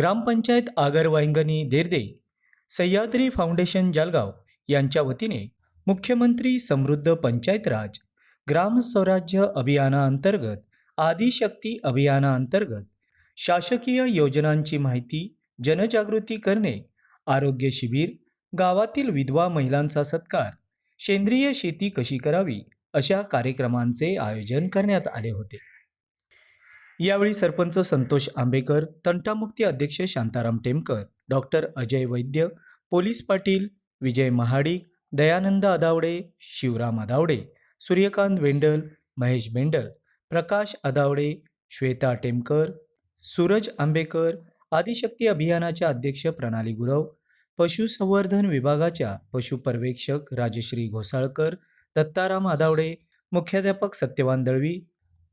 ग्रामपंचायत आगरवांगणी देर्दे, Sahyadri foundation Jalgaon यांच्या वतीने मुख्यमंत्री समृद्ध पंचायत राज ग्राम स्वराज्य अभियानाअंतर्गत आदिशक्ती अभियानाअंतर्गत शासकीय योजनांची माहिती जनजागृती करणे, आरोग्य शिबिर, गावातील विधवा महिलांचा सत्कार, सेंद्रिय शेती कशी करावी अशा कार्यक्रमांचे आयोजन करण्यात आले होते। यावेळी सरपंच संतोष आंबेकर, तंटामुक्ती अध्यक्ष शांताराम टेमकर, डॉक्टर अजय वैद्य, पोलीस पाटील विजय महाडिक, दयानंद अदावडे, शिवराम अदावडे, सूर्यकांत वेंडल, महेश बेंडल, प्रकाश अदावडे, श्वेता टेमकर, सूरज आंबेकर, आदिशक्ती अभियानाच्या अध्यक्ष प्रणाली गुरव, पशुसंवर्धन विभागाच्या पशुपर्यवेक्षक राजश्री घोसाळकर, दत्ताराम अदावडे, मुख्याध्यापक सत्यवान दळवी,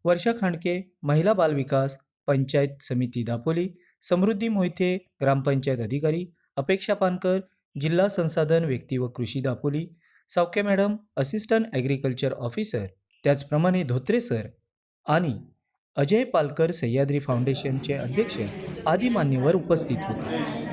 वर्षा खांडके, महिला बालविकास, पंचायत समिती दापोली, समृद्धी मोहिते, ग्रामपंचायत अधिकारी अपेक्षा पानकर, जिल्हा संसाधन व्यक्ती व कृषी Dapoli, Savke madam, assistant agriculture officer, त्याचप्रमाणे धोत्रे सर आणि अजय पालकर, सह्याद्री फाउंडेशनचे अध्यक्ष आदी मान्यवर उपस्थित होते।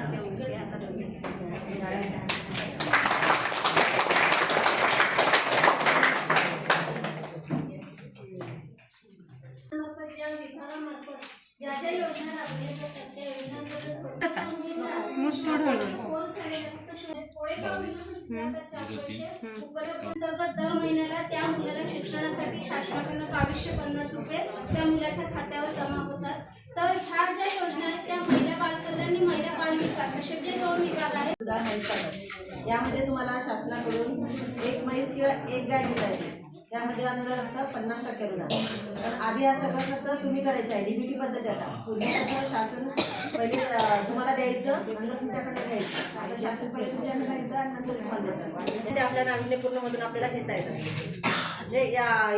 दर महिन्याला त्या मुलाला शिक्षणासाठी शासनाकडून 2250 रुपये त्या मुलाच्या खात्यावर जमा होतात। तर ह्या ज्या योजना आहेत त्या महिला बालकल्याण आणि महिला बालविकास असे जे 2 विभाग आहेत। यामध्ये तुम्हाला शासनाकडून एक म्हैस किंवा एक गाय दिली आहे, त्यामध्ये अनुदान असतं 50% अनुदान। पण आधी असं कसं तुम्ही करायचं आहे, डीबीटी पद्धत आता पूर्वी कसं शासन पहिले तुम्हाला द्यायचं, नंतर तुमच्याकडे घ्यायचं। आता शासन पहिले तुमच्याकडे घ्यायचं आणि नंतर तुम्हाला द्यायचं। ते आपल्या नाविन्यपूर्णमधून आपल्याला घेता येतं। म्हणजे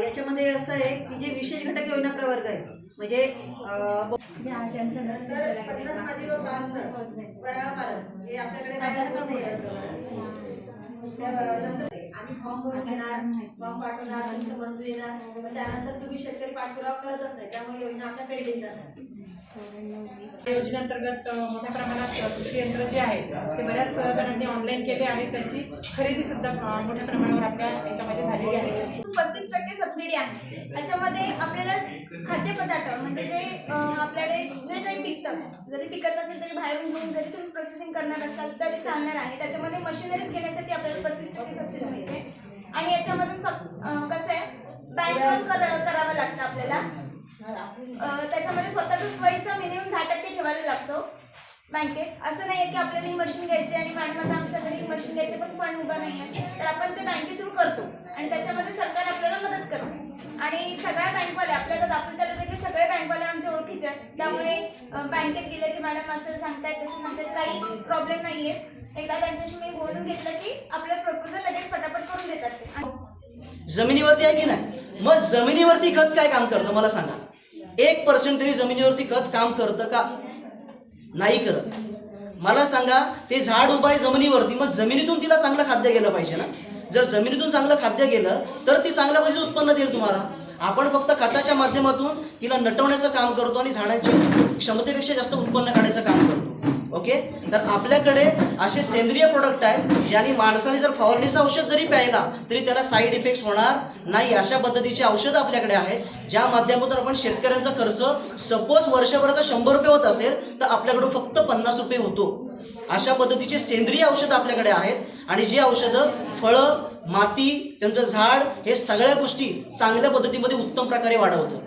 याच्यामध्ये असं आहे की जे विशेष घटक योजना प्रवर्ग आहे, म्हणजे हे आपल्याकडे आम्ही फॉर्म भरून घेणार, फॉर्म पाठवणार, तुमचं मंजूर येणार, पण त्यानंतर तुम्ही शेतकरी पाठपुरावा करतच नाही, त्यामुळे योजना आपल्या पेंडिंग जातात। योजनेअंतर्गत मोठ्या प्रमाणात कृषी यंत्र जे आहेत ते बऱ्याच जणांनी ऑनलाईन केले आणि त्याची खरेदी सुद्धा मोठ्या प्रमाणावर आपल्या याच्यामध्ये झालेली आहे। 35% सबसिडी आहे। याच्यामध्ये आपल्याला खाद्यपदार्थ म्हणजे जे आपल्याकडे जे काही पिकतं, जरी पिकत नसेल तरी बाहेरून घेऊन जरी तुम्ही प्रोसेसिंग करणार असाल तरी चालणार आहे। त्याच्यामध्ये मशिनरीज घेण्यासाठी आपल्याला 35% सबसिडी मिळते आणि याच्यामधून कसं आहे, बँक लोन करावं लागतं आपल्याला। त्याच्यामध्ये स्वतःचं स्वयंचा मिनिमम 10% ठेवायला लागतो बँकेत। असं नाही आहे की आपल्याला ही मशीन घ्यायची आणि मॅडम आता आमच्याकडे ही मशीन घ्यायची पण फंड उभा नाही आहे, तर आपण ते बँके थ्रू करतो आणि त्याच्यामध्ये सरकार आपल्याला मदत करते। आणि सगळ्या बँकवाले आपल्याला दापोली तालुक्यातले सगळे बँकवाले आमच्या ओळखीचे आहेत, त्यामुळे बँकेत गेलं की मॅडम असं सांगतायत तसं सांगतायत, काही प्रॉब्लेम नाही आहे। एकदा त्यांच्याशी मी बोलून घेतलं की आपलं प्रपोजल लगेच फटाफट करून देतात ते। जमिनीवरती आहे की नाही, मग जमिनीवरती खत काय काम करतं मला सांगा। 1% तरी जमिनीवरती खत काम करतं का? नाही करत। मला सांगा, ते झाड उभं आहे जमिनीवरती, मग जमिनीतून तिला चांगलं खाद्य गेलं पाहिजे ना। जर जमिनीतून चांगलं खाद्य गेलं तर ती चांगल्या पैसे उत्पन्न देईल तुम्हाला। आपण फक्त खताच्या माध्यमातून तिला नटवण्याचं काम करतो आणि झाडांची क्षमतेपेक्षा जास्त उत्पन्न काढायचं काम करतो। ओके, तर आपल्याकडे असे सेंद्रिय प्रोडक्ट आहेत ज्याने माणसाने जर फवारणीचं औषध जरी प्यायला तरी त्याला साईड इफेक्ट्स होणार नाही, अशा पद्धतीचे औषधं आपल्याकडे आहेत, ज्या माध्यमातून आपण शेतकऱ्यांचा खर्च सपोज वर्षभराचा 100 रुपये होत असेल तर आपल्याकडून फक्त 50 रुपये होतो। अशा पद्धतीचे सेंद्रिय औषधं आपल्याकडे आहेत आणि जी औषधं फळं, माती, त्यांचं झाड हे सगळ्या गोष्टी चांगल्या पद्धतीमध्ये उत्तम प्रकारे वाढवतो।